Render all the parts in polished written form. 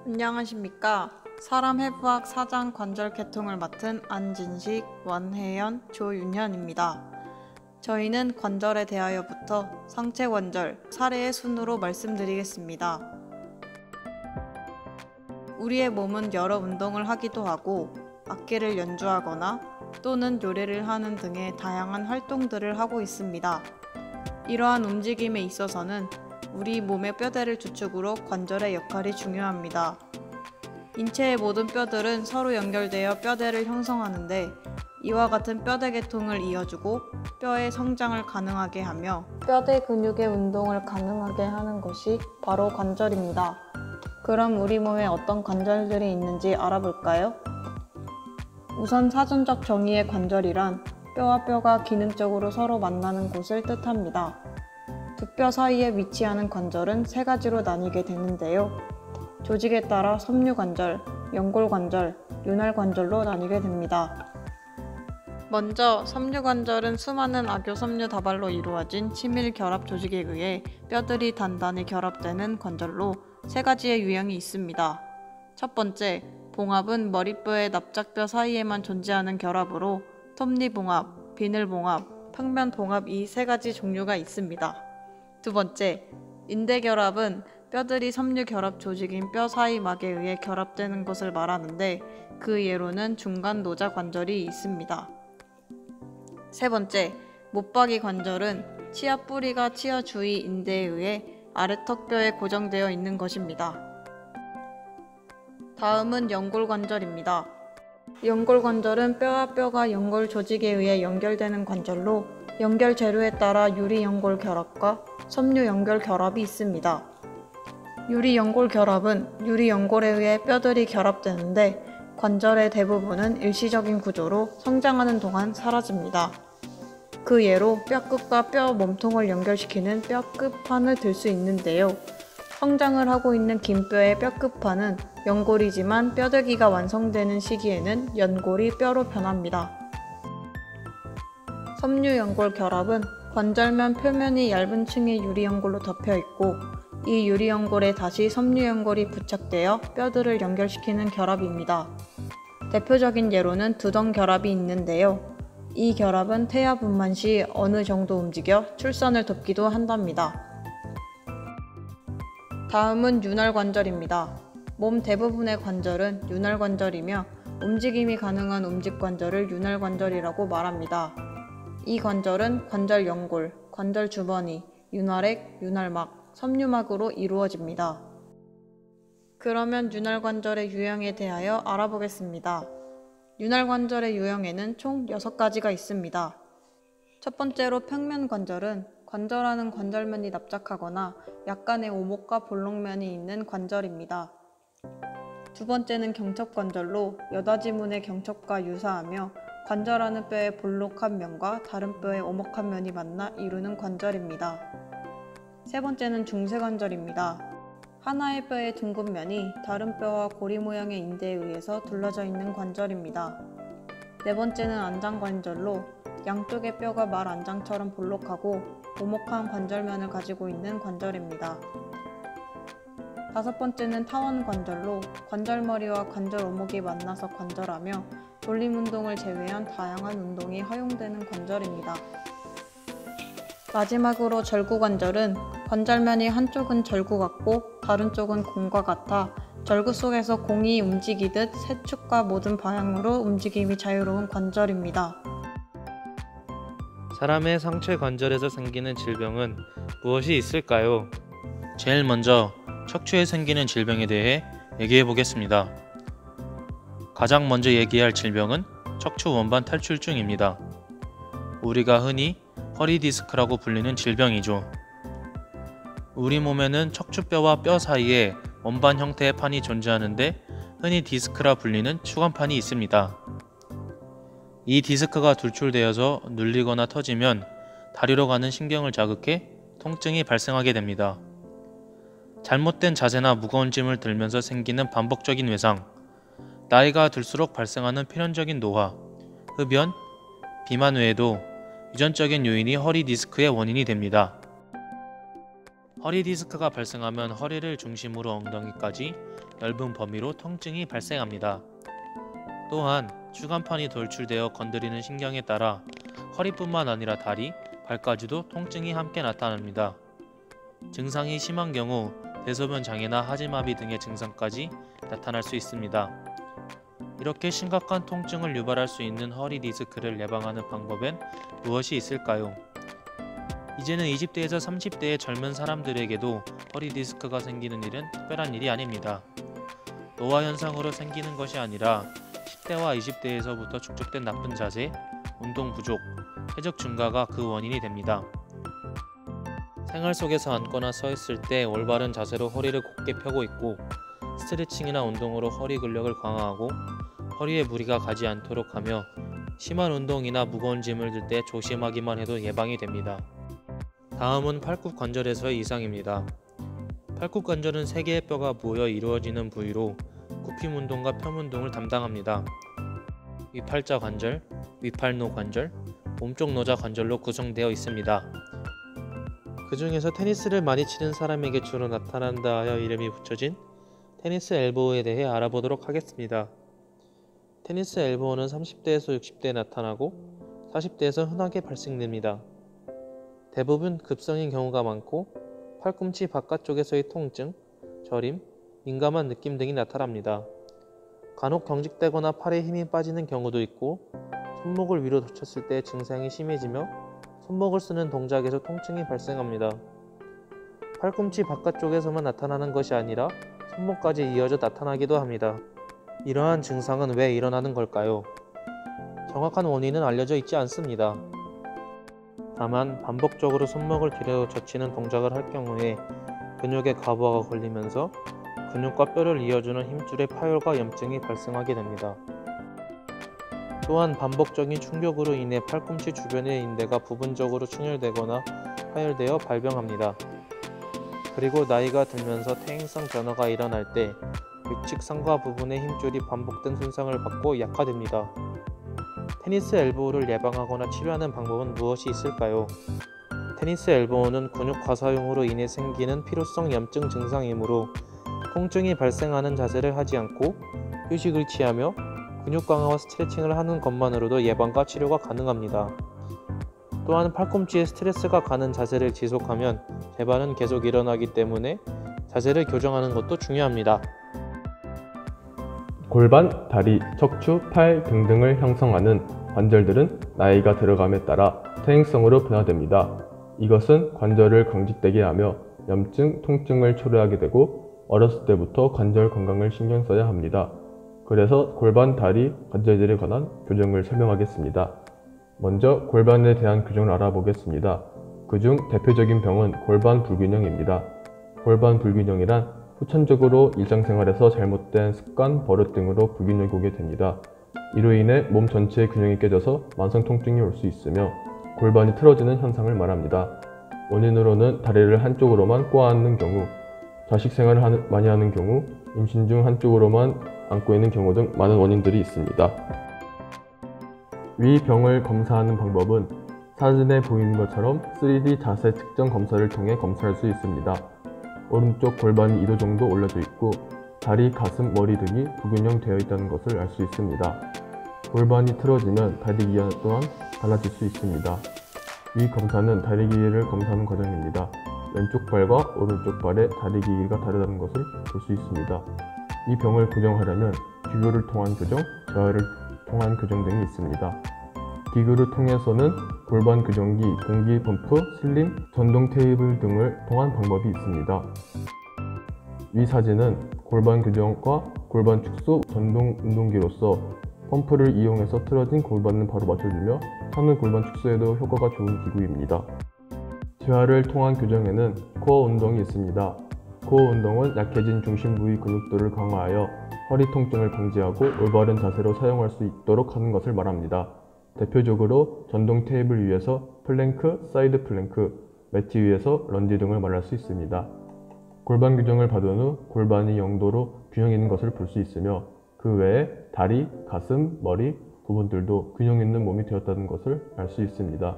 안녕하십니까. 사람해부학 사장 관절 계통을 맡은 안진식, 원혜연, 조윤현입니다. 저희는 관절에 대하여부터 상체 관절, 사례의 순으로 말씀드리겠습니다. 우리의 몸은 여러 운동을 하기도 하고 악기를 연주하거나 또는 요리를 하는 등의 다양한 활동들을 하고 있습니다. 이러한 움직임에 있어서는 우리 몸의 뼈대를 주축으로 관절의 역할이 중요합니다. 인체의 모든 뼈들은 서로 연결되어 뼈대를 형성하는데 이와 같은 뼈대 계통을 이어주고 뼈의 성장을 가능하게 하며 뼈대 근육의 운동을 가능하게 하는 것이 바로 관절입니다. 그럼 우리 몸에 어떤 관절들이 있는지 알아볼까요? 우선 사전적 정의의 관절이란 뼈와 뼈가 기능적으로 서로 만나는 곳을 뜻합니다. 두 뼈 사이에 위치하는 관절은 세 가지로 나뉘게 되는데요. 조직에 따라 섬유관절, 연골관절, 윤활관절로 나뉘게 됩니다. 먼저 섬유관절은 수많은 악교섬유 다발로 이루어진 친밀 결합 조직에 의해 뼈들이 단단히 결합되는 관절로 세 가지의 유형이 있습니다. 첫 번째, 봉합은 머리뼈의 납작뼈 사이에만 존재하는 결합으로 톱니봉합, 비늘봉합, 평면봉합 이 세 가지 종류가 있습니다. 두 번째, 인대결합은 뼈들이 섬유결합 조직인 뼈 사이막에 의해 결합되는 것을 말하는데 그 예로는 중간노자 관절이 있습니다. 세 번째, 못박이 관절은 치아 뿌리가 치아 주위 인대에 의해 아래턱뼈에 고정되어 있는 것입니다. 다음은 연골관절입니다. 연골관절은 뼈와 뼈가 연골 조직에 의해 연결되는 관절로 연결 재료에 따라 유리연골 결합과 섬유연골 결합이 있습니다. 유리연골 결합은 유리연골에 의해 뼈들이 결합되는데 관절의 대부분은 일시적인 구조로 성장하는 동안 사라집니다. 그 예로 뼈끝과 뼈 몸통을 연결시키는 뼈끝판을 들 수 있는데요. 성장을 하고 있는 긴 뼈의 뼈끝판은 연골이지만 뼈대기가 완성되는 시기에는 연골이 뼈로 변합니다. 섬유연골 결합은 관절면 표면이 얇은 층의 유리연골로 덮여 있고 이 유리연골에 다시 섬유연골이 부착되어 뼈들을 연결시키는 결합입니다. 대표적인 예로는 두덩 결합이 있는데요. 이 결합은 태아 분만 시 어느 정도 움직여 출산을 돕기도 한답니다. 다음은 윤활관절입니다. 몸 대부분의 관절은 윤활관절이며 움직임이 가능한 움직관절을 윤활관절이라고 말합니다. 이 관절은 관절 연골, 관절 주머니, 윤활액, 윤활막, 섬유막으로 이루어집니다. 그러면 윤활관절의 유형에 대하여 알아보겠습니다. 윤활관절의 유형에는 총 6가지가 있습니다. 첫 번째로 평면관절은 관절하는 관절면이 납작하거나 약간의 오목과 볼록면이 있는 관절입니다. 두 번째는 경첩관절로 여닫이문의 경첩과 유사하며 관절하는 뼈의 볼록한 면과 다른 뼈의 오목한 면이 만나 이루는 관절입니다. 세 번째는 중쇄관절입니다. 하나의 뼈의 둥근 면이 다른 뼈와 고리 모양의 인대에 의해서 둘러져 있는 관절입니다. 네 번째는 안장관절로 양쪽의 뼈가 말안장처럼 볼록하고 오목한 관절면을 가지고 있는 관절입니다. 다섯 번째는 타원관절로 관절머리와 관절 오목이 만나서 관절하며 돌림 운동을 제외한 다양한 운동이 허용되는 관절입니다. 마지막으로 절구관절은 관절면이 한쪽은 절구 같고 다른 쪽은 공과 같아 절구 속에서 공이 움직이듯 세 축과 모든 방향으로 움직임이 자유로운 관절입니다. 사람의 상체 관절에서 생기는 질병은 무엇이 있을까요? 제일 먼저 척추에 생기는 질병에 대해 얘기해 보겠습니다. 가장 먼저 얘기할 질병은 척추 원반 탈출증입니다. 우리가 흔히 허리 디스크라고 불리는 질병이죠. 우리 몸에는 척추뼈와 뼈 사이에 원반 형태의 판이 존재하는데 흔히 디스크라 불리는 추간판이 있습니다. 이 디스크가 돌출되어서 눌리거나 터지면 다리로 가는 신경을 자극해 통증이 발생하게 됩니다. 잘못된 자세나 무거운 짐을 들면서 생기는 반복적인 외상, 나이가 들수록 발생하는 필연적인 노화, 흡연, 비만 외에도 유전적인 요인이 허리 디스크의 원인이 됩니다. 허리 디스크가 발생하면 허리를 중심으로 엉덩이까지 넓은 범위로 통증이 발생합니다. 또한 추간판이 돌출되어 건드리는 신경에 따라 허리뿐만 아니라 다리, 발까지도 통증이 함께 나타납니다. 증상이 심한 경우 대소변 장애나 하지마비 등의 증상까지 나타날 수 있습니다. 이렇게 심각한 통증을 유발할 수 있는 허리 디스크를 예방하는 방법엔 무엇이 있을까요? 이제는 20대에서 30대의 젊은 사람들에게도 허리 디스크가 생기는 일은 특별한 일이 아닙니다. 노화 현상으로 생기는 것이 아니라 10대와 20대에서부터 축적된 나쁜 자세, 운동 부족, 체적 증가가 그 원인이 됩니다. 생활 속에서 앉거나 서 있을 때 올바른 자세로 허리를 곧게 펴고 있고 스트레칭이나 운동으로 허리 근력을 강화하고 허리에 무리가 가지 않도록 하며 심한 운동이나 무거운 짐을 들 때 조심하기만 해도 예방이 됩니다. 다음은 팔굽 관절에서의 이상입니다. 팔굽 관절은 3개의 뼈가 모여 이루어지는 부위로 굽힘 운동과 펴 운동을 담당합니다. 위팔자 관절, 위팔노 관절, 몸쪽 노자 관절로 구성되어 있습니다. 그 중에서 테니스를 많이 치는 사람에게 주로 나타난다 하여 이름이 붙여진 테니스 엘보우에 대해 알아보도록 하겠습니다. 테니스 엘보우는 30대에서 60대에 나타나고 40대에서 흔하게 발생됩니다. 대부분 급성인 경우가 많고 팔꿈치 바깥쪽에서의 통증, 저림, 민감한 느낌 등이 나타납니다. 간혹 경직되거나 팔에 힘이 빠지는 경우도 있고 손목을 위로 젖혔을 때 증상이 심해지며 손목을 쓰는 동작에서 통증이 발생합니다. 팔꿈치 바깥쪽에서만 나타나는 것이 아니라 손목까지 이어져 나타나기도 합니다. 이러한 증상은 왜 일어나는 걸까요? 정확한 원인은 알려져 있지 않습니다. 다만 반복적으로 손목을 뒤로 젖히는 동작을 할 경우에 근육에 과부하가 걸리면서 근육과 뼈를 이어주는 힘줄의 파열과 염증이 발생하게 됩니다. 또한 반복적인 충격으로 인해 팔꿈치 주변의 인대가 부분적으로 충혈되거나 파열되어 발병합니다. 그리고 나이가 들면서 퇴행성 변화가 일어날 때 위측 상과 부분의 힘줄이 반복된 손상을 받고 약화됩니다. 테니스 엘보우를 예방하거나 치료하는 방법은 무엇이 있을까요? 테니스 엘보우는 근육 과사용으로 인해 생기는 피로성 염증 증상이므로 통증이 발생하는 자세를 하지 않고 휴식을 취하며 근육 강화와 스트레칭을 하는 것만으로도 예방과 치료가 가능합니다. 또한 팔꿈치에 스트레스가 가는 자세를 지속하면 재발은 계속 일어나기 때문에 자세를 교정하는 것도 중요합니다. 골반, 다리, 척추, 팔 등등을 형성하는 관절들은 나이가 들어감에 따라 퇴행성으로 변화됩니다. 이것은 관절을 강직되게 하며 염증, 통증을 초래하게 되고 어렸을 때부터 관절 건강을 신경 써야 합니다. 그래서 골반, 다리, 관절들에 관한 교정을 설명하겠습니다. 먼저 골반에 대한 교정을 알아보겠습니다. 그중 대표적인 병은 골반 불균형입니다. 골반 불균형이란 후천적으로 일상생활에서 잘못된 습관, 버릇 등으로 불균형이 오게 됩니다. 이로 인해 몸 전체의 균형이 깨져서 만성 통증이 올 수 있으며 골반이 틀어지는 현상을 말합니다. 원인으로는 다리를 한쪽으로만 꼬아앉는 경우, 자식 생활을 많이 하는 경우, 임신 중 한쪽으로만 안고 있는 경우 등 많은 원인들이 있습니다. 위 병을 검사하는 방법은 사진에 보이는 것처럼 3D 자세 측정 검사를 통해 검사할 수 있습니다. 오른쪽 골반이 2도 정도 올려져 있고 다리, 가슴, 머리 등이 불균형되어 있다는 것을 알 수 있습니다. 골반이 틀어지면 다리 기하 또한 달라질 수 있습니다. 위 검사는 다리 길이를 검사하는 과정입니다. 왼쪽 발과 오른쪽 발의 다리 길이가 다르다는 것을 볼 수 있습니다. 이 병을 교정하려면 기구를 통한 교정, 재활을 통한 교정 등이 있습니다. 기구를 통해서는 골반 교정기, 공기 펌프, 슬림, 전동 테이블 등을 통한 방법이 있습니다. 위 사진은 골반 교정과 골반 축소 전동 운동기로서 펌프를 이용해서 틀어진 골반을 바로 맞춰주며 서는 골반 축소에도 효과가 좋은 기구입니다. 재활을 통한 교정에는 코어 운동이 있습니다. 코어 운동은 약해진 중심 부위 근육들을 강화하여 허리 통증을 방지하고 올바른 자세로 사용할 수 있도록 하는 것을 말합니다. 대표적으로 전동 테이블 위에서 플랭크, 사이드 플랭크, 매트 위에서 런지 등을 말할 수 있습니다. 골반 교정을 받은 후 골반이 영도로 균형 있는 것을 볼 수 있으며 그 외에 다리, 가슴, 머리 부분들도 균형 있는 몸이 되었다는 것을 알 수 있습니다.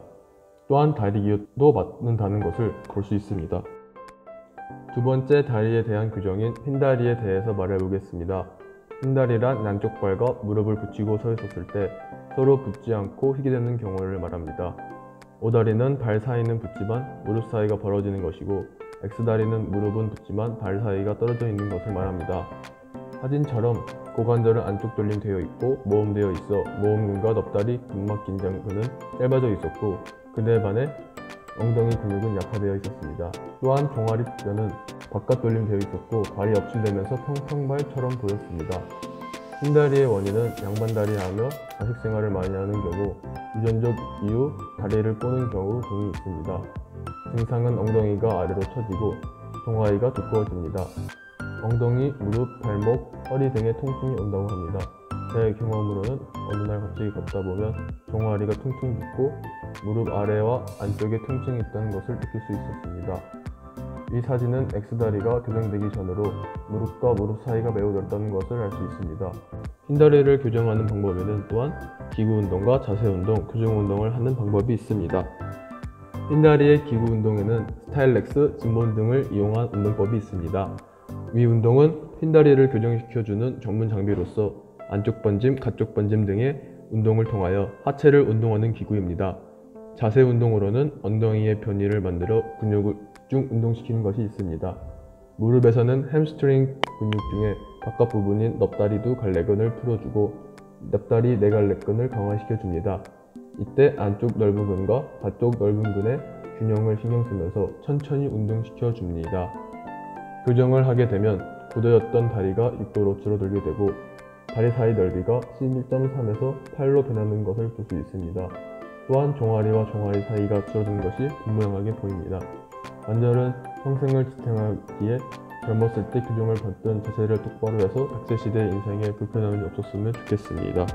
또한 다리 기호도 맞는다는 것을 볼 수 있습니다. 두 번째 다리에 대한 규정인 휜다리에 대해서 말해보겠습니다. 휜다리란 양쪽 발과 무릎을 붙이고 서 있었을 때 서로 붙지 않고 휘게 되는 경우를 말합니다. O다리는 발 사이는 붙지만 무릎 사이가 벌어지는 것이고 X다리는 무릎은 붙지만 발 사이가 떨어져 있는 것을 말합니다. 사진처럼 고관절은 안쪽 돌림되어 있고 모음되어 있어 모음근과 넙다리 근막 긴장근은 짧아져 있었고 그에 반해 엉덩이 근육은 약화되어 있었습니다. 또한 종아리뼈는 바깥 돌림되어 있었고 발이 엎질되면서 평평발처럼 보였습니다. 휜다리의 원인은 양반다리 하며 자식 생활을 많이 하는 경우, 유전적 이유 다리를 꼬는 경우 등이 있습니다. 증상은 엉덩이가 아래로 처지고 종아리가 두꺼워집니다. 엉덩이, 무릎, 발목, 허리 등의 통증이 온다고 합니다. 제 경험으로는 어느 날 갑자기 걷다 보면 종아리가 퉁퉁 붓고 무릎 아래와 안쪽에 통증이 있다는 것을 느낄 수 있었습니다. 이 사진은 X다리가 교정되기 전으로 무릎과 무릎 사이가 매우 넓다는 것을 알 수 있습니다. 휜다리를 교정하는 방법에는 또한 기구운동과 자세운동, 교정운동을 하는 방법이 있습니다. 휜다리의 기구운동에는 스타일렉스, 짐본 등을 이용한 운동법이 있습니다. 위 운동은 휜다리를 교정시켜주는 전문 장비로서 안쪽 번짐, 가쪽 번짐 등의 운동을 통하여 하체를 운동하는 기구입니다. 자세 운동으로는 엉덩이의 변이를 만들어 근육을 운동시키는 것이 있습니다. 무릎에서는 햄스트링 근육 중에 바깥 부분인 넙다리두 갈래근을 풀어주고 넙다리 네갈래근을 강화시켜줍니다. 이때 안쪽 넓은 근과 바쪽 넓은 근의 균형을 신경 쓰면서 천천히 운동시켜줍니다. 교정을 하게 되면 굳어졌던 다리가 6도로 줄어들게 되고 다리 사이 넓이가 11.3에서 8로 변하는 것을 볼 수 있습니다. 또한 종아리와 종아리 사이가 줄어드는 것이 분명하게 보입니다. 관절은 평생을 지탱하기에 젊었을 때 교정을 받던 자세를 똑바로 해서 학생시대 인생에 불편함이 없었으면 좋겠습니다.